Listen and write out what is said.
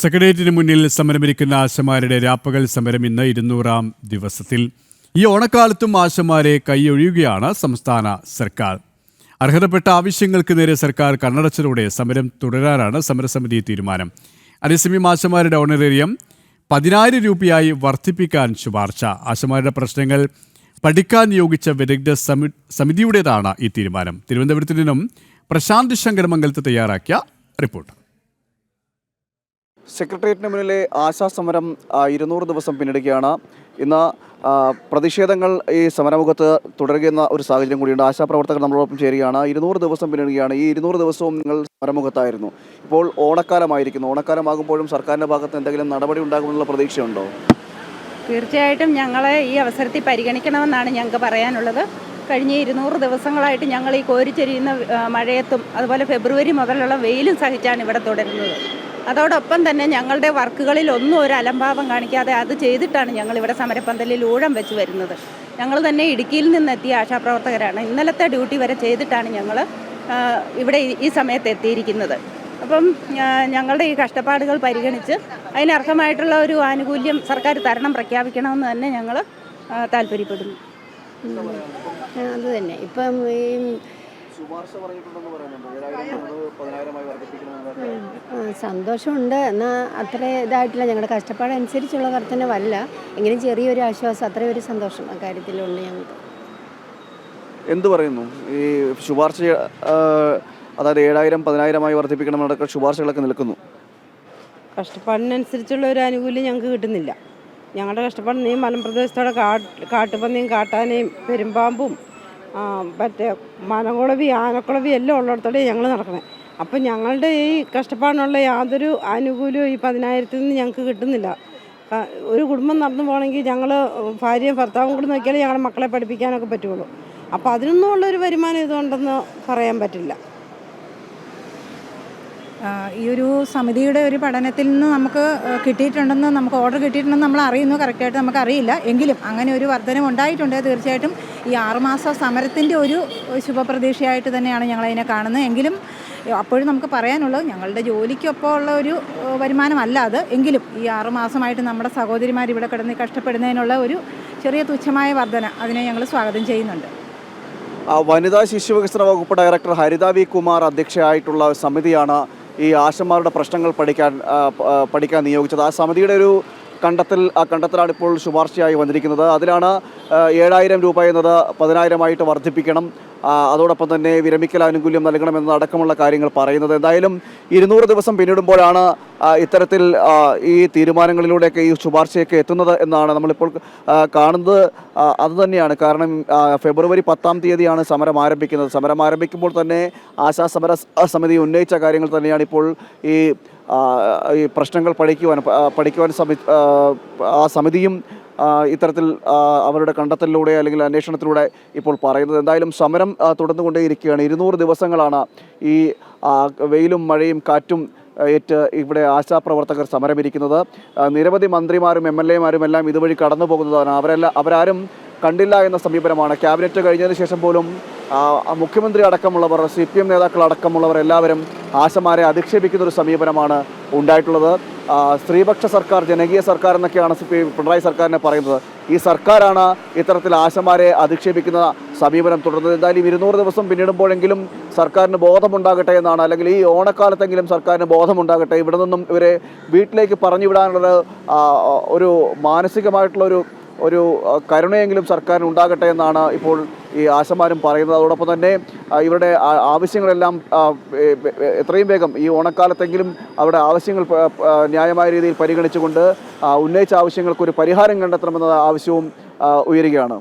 സെക്രട്ടേറിയറ്റിന് മുന്നിൽ സമരമിരിക്കുന്ന ആശമാരുടെ രാപ്പകൽ സമരം ഇന്ന് 200-ാം ദിവസത്തിൽ. ഈ ഓണക്കാലത്തും ആശമാരെ കൈയൊഴിയുകയാണ് സംസ്ഥാന സർക്കാർ. അർഹതപ്പെട്ട ആവശ്യങ്ങൾക്ക് നേരെ സർക്കാർ കണ്ണടച്ചതോടെ സമരം തുടരാനാണ് സമരസമിതി തീരുമാനം. അതേസമയം ആശമാരുടെ ഓണറേറിയം 10,000 രൂപയായി വർദ്ധിപ്പിക്കാൻ ശുപാർശ. ആശമാരുടെ പ്രശ്നങ്ങൾ പഠിക്കാൻ നിയോഗിച്ച വിദഗ്ധ സമിതിയുടേതാണ് ഈ തീരുമാനം. തിരുവനന്തപുരത്ത് നിന്നും പ്രശാന്ത് ശങ്കരമംഗലത്ത് തയ്യാറാക്കിയ റിപ്പോർട്ട്. സെക്രട്ടേറിയറ്റിന് മുന്നിലെ ആശാസമരം 200 ദിവസം പിന്നിടുകയാണ്. ഇന്ന് പ്രതിഷേധങ്ങൾ ഈ സമരമുഖത്ത് തുടരുന്ന ഒരു സാഹചര്യം കൂടിയുണ്ട്. ആശാപ്രവർത്തകർ നമ്മളോടൊപ്പം ചേരുകയാണ്. 200 ദിവസം പിന്നിടുകയാണ്. ഈ 200 ദിവസവും നിങ്ങൾ സമരമുഖത്തായിരുന്നു. ഇപ്പോൾ ഓണക്കാലമായിരിക്കുന്നു. ഓണക്കാലമാകുമ്പോഴും സർക്കാരിൻ്റെ ഭാഗത്ത് എന്തെങ്കിലും നടപടി ഉണ്ടാകുമെന്നുള്ള പ്രതീക്ഷയുണ്ടോ? തീർച്ചയായിട്ടും ഞങ്ങളെ ഈ അവസരത്തിൽ പരിഗണിക്കണമെന്നാണ് ഞങ്ങൾക്ക് പറയാനുള്ളത്. കഴിഞ്ഞ 200 ദിവസങ്ങളായിട്ട് ഞങ്ങൾ ഈ കോരിച്ചെരിയുന്ന മഴയത്തും അതുപോലെ ഫെബ്രുവരി മുതലുള്ള വെയിലും സഹിച്ചാണ് ഇവിടെ തുടരുന്നത്. അതോടൊപ്പം തന്നെ ഞങ്ങളുടെ വർക്കുകളിൽ ഒന്നും ഒരു അലംഭാവം കാണിക്കാതെ അത് ചെയ്തിട്ടാണ് ഞങ്ങളിവിടെ സമരപ്പന്തലിൽ ഊഴം വെച്ച് വരുന്നത്. ഞങ്ങൾ തന്നെ ഇടുക്കിയിൽ നിന്നെത്തിയ ആശാപ്രവർത്തകരാണ്. ഇന്നലത്തെ ഡ്യൂട്ടി വരെ ചെയ്തിട്ടാണ് ഞങ്ങൾ ഇവിടെ ഈ സമയത്ത് എത്തിയിരിക്കുന്നത്. അപ്പം ഞങ്ങളുടെ ഈ കഷ്ടപ്പാടുകൾ പരിഗണിച്ച് അതിനർഹമായിട്ടുള്ള ഒരു ആനുകൂല്യം സർക്കാർ തരണം പ്രഖ്യാപിക്കണമെന്ന് തന്നെ ഞങ്ങൾ താല്പര്യപ്പെടുന്നു. അത് തന്നെ ഇപ്പം ഈ സന്തോഷമുണ്ട്. എന്നാൽ അത്ര ഇതായിട്ടില്ല. ഞങ്ങളുടെ കഷ്ടപ്പാടനുസരിച്ചുള്ള വർധനവല്ല. എങ്കിലും ചെറിയൊരു ആശ്വാസം, അത്രയും ഒരു സന്തോഷം ആ കാര്യത്തിലുണ്ട് ഞങ്ങൾക്ക്. എന്ത് പറയുന്നു ഈ ശുപാർശ? അതായത് 7,000 10,000 വർദ്ധിപ്പിക്കണമെന്നൊക്കെ ശുപാർശകളൊക്കെ നിൽക്കുന്നു. കഷ്ടപ്പാടിനനുസരിച്ചുള്ള ഒരു ആനുകൂല്യം ഞങ്ങൾക്ക് കിട്ടുന്നില്ല. ഞങ്ങളുടെ കഷ്ടപ്പാടിന് ഈ മലമ്പ്രദേശത്തോടെ കാട്ടുപന്നിയും കാട്ടാനയും പെരുമ്പാമ്പും മറ്റേ മനകുളവി ആനക്കുളവി എല്ലാം ഉള്ളിടത്തോടെ ഞങ്ങൾ നടക്കണേ. അപ്പം ഞങ്ങളുടെ ഈ കഷ്ടപ്പാടിനുള്ള യാതൊരു ആനുകൂല്യവും ഈ 10,000-ൽ നിന്ന് ഞങ്ങൾക്ക് കിട്ടുന്നില്ല. ഒരു കുടുംബം നടന്നു പോകണമെങ്കിൽ ഞങ്ങൾ ഭാര്യയും ഭർത്താവും കൂടി നോക്കിയാലേ ഞങ്ങളുടെ മക്കളെ പഠിപ്പിക്കാനൊക്കെ പറ്റുള്ളൂ. അപ്പോൾ അതിനൊന്നും ഉള്ളൊരു വരുമാനം ഇതുകൊണ്ടെന്ന് പറയാൻ പറ്റില്ല. ഈ ഒരു സമിതിയുടെ ഒരു പഠനത്തിൽ നിന്ന് നമുക്ക് കിട്ടിയിട്ടുണ്ടെന്ന്, നമുക്ക് ഓർഡർ കിട്ടിയിട്ടുണ്ടെന്ന് നമ്മൾ അറിയുന്നു. കറക്റ്റായിട്ട് നമുക്കറിയില്ല. എങ്കിലും അങ്ങനെ ഒരു വർധനം ഉണ്ടായിട്ടുണ്ട്. തീർച്ചയായിട്ടും ഈ 6 മാസ സമരത്തിൻ്റെ ഒരു ശുഭപ്രതീക്ഷയായിട്ട് തന്നെയാണ് ഞങ്ങളതിനെ കാണുന്നത്. എങ്കിലും അപ്പോഴും നമുക്ക് പറയാനുള്ളത് ഞങ്ങളുടെ ജോലിക്കൊപ്പം ഉള്ള ഒരു വരുമാനമല്ല അത്. എങ്കിലും ഈ 6 മാസമായിട്ട് നമ്മുടെ സഹോദരിമാർ ഇവിടെ കിടന്ന് കഷ്ടപ്പെടുന്നതിനുള്ള ഒരു ചെറിയ തുച്ഛമായ വർധന, അതിനെ ഞങ്ങൾ സ്വാഗതം ചെയ്യുന്നുണ്ട്. വനിതാ ശിശു വികസന വകുപ്പ് ഡയറക്ടർ ഹരിത വി കുമാർ അധ്യക്ഷയായിട്ടുള്ള സമിതിയാണ് ഈ ആശമാരുടെ പ്രശ്നങ്ങൾ പഠിക്കാൻ നിയോഗിച്ചത്. ആ സമിതിയുടെ ഒരു കണ്ടെത്തലാണ് ഇപ്പോൾ ശുപാർശയായി വന്നിരിക്കുന്നത്. അതിലാണ് 7,000 രൂപ എന്നത് 10,000 വർദ്ധിപ്പിക്കണം, അതോടൊപ്പം തന്നെ വിരമിക്കൽ ആനുകൂല്യം നൽകണമെന്നതടക്കമുള്ള കാര്യങ്ങൾ പറയുന്നത്. എന്തായാലും 200 ദിവസം പിന്നിടുമ്പോഴാണ് ഇത്തരത്തിൽ ഈ തീരുമാനങ്ങളിലൂടെയൊക്കെ ഈ ശുപാർശയൊക്കെ എത്തുന്നത് എന്നാണ് നമ്മളിപ്പോൾ കാണുന്നത്. അതുതന്നെയാണ് കാരണം ഫെബ്രുവരി 10-ാം തീയതിയാണ് സമരം ആരംഭിക്കുന്നത്. സമരം ആരംഭിക്കുമ്പോൾ തന്നെ ആശാസമര സമിതി ഉന്നയിച്ച കാര്യങ്ങൾ തന്നെയാണ് ഇപ്പോൾ ഈ പ്രശ്നങ്ങൾ പഠിക്കുവാൻ ആ സമിതിയും ഇത്തരത്തിൽ അവരുടെ കണ്ടെത്തലിലൂടെ അല്ലെങ്കിൽ അന്വേഷണത്തിലൂടെ ഇപ്പോൾ പറയുന്നത്. എന്തായാലും സമരം തുടർന്നുകൊണ്ടേയിരിക്കുകയാണ്. 200 ദിവസങ്ങളാണ് ഈ വെയിലും മഴയും കാറ്റും ഏറ്റ് ഇവിടെ ആശാപ്രവർത്തകർ സമരമിരിക്കുന്നത്. നിരവധി മന്ത്രിമാരും MLA-മാരും എല്ലാം ഇതുവഴി കടന്നു പോകുന്നതാണ്. അവരാരും കണ്ടില്ല എന്ന സമീപനമാണ്. ക്യാബിനറ്റ് കഴിഞ്ഞതിന് ശേഷം പോലും മുഖ്യമന്ത്രി അടക്കമുള്ളവർ, CPM നേതാക്കൾ അടക്കമുള്ളവർ എല്ലാവരും ആശമാരെ അധിക്ഷേപിക്കുന്ന ഒരു സമീപനമാണ് ഉണ്ടായിട്ടുള്ളത്. സ്ത്രീപക്ഷ സർക്കാർ, ജനകീയ സർക്കാർ എന്നൊക്കെയാണ് പിണറായി സർക്കാരിനെ പറയുന്നത്. ഈ സർക്കാരാണ് ഇത്തരത്തിൽ ആശമാരെ അധിക്ഷേപിക്കുന്ന സമീപനം തുടർന്നത്. എന്തായാലും 200 ദിവസം പിന്നിടുമ്പോഴെങ്കിലും സർക്കാരിന് ബോധമുണ്ടാകട്ടെ എന്നാണ്, അല്ലെങ്കിൽ ഈ ഓണക്കാലത്തെങ്കിലും സർക്കാരിന് ബോധമുണ്ടാകട്ടെ. ഇവിടെ നിന്നും ഇവരെ വീട്ടിലേക്ക് പറഞ്ഞു വിടാനുള്ള ഒരു മാനസികമായിട്ടുള്ള ഒരു കരുണയെങ്കിലും സർക്കാരിന് ഉണ്ടാകട്ടെ എന്നാണ് ഇപ്പോൾ ഈ ആശമാരും പറയുന്നത്. അതോടൊപ്പം തന്നെ ഇവരുടെ ആവശ്യങ്ങളെല്ലാം എത്രയും വേഗം ഈ ഓണക്കാലത്തെങ്കിലും അവരുടെ ആവശ്യങ്ങൾ ന്യായമായ രീതിയിൽ പരിഗണിച്ചുകൊണ്ട് ഉന്നയിച്ച ആവശ്യങ്ങൾക്കൊരു പരിഹാരം കണ്ടെത്തണമെന്ന ആവശ്യവും ഉയരുകയാണ്.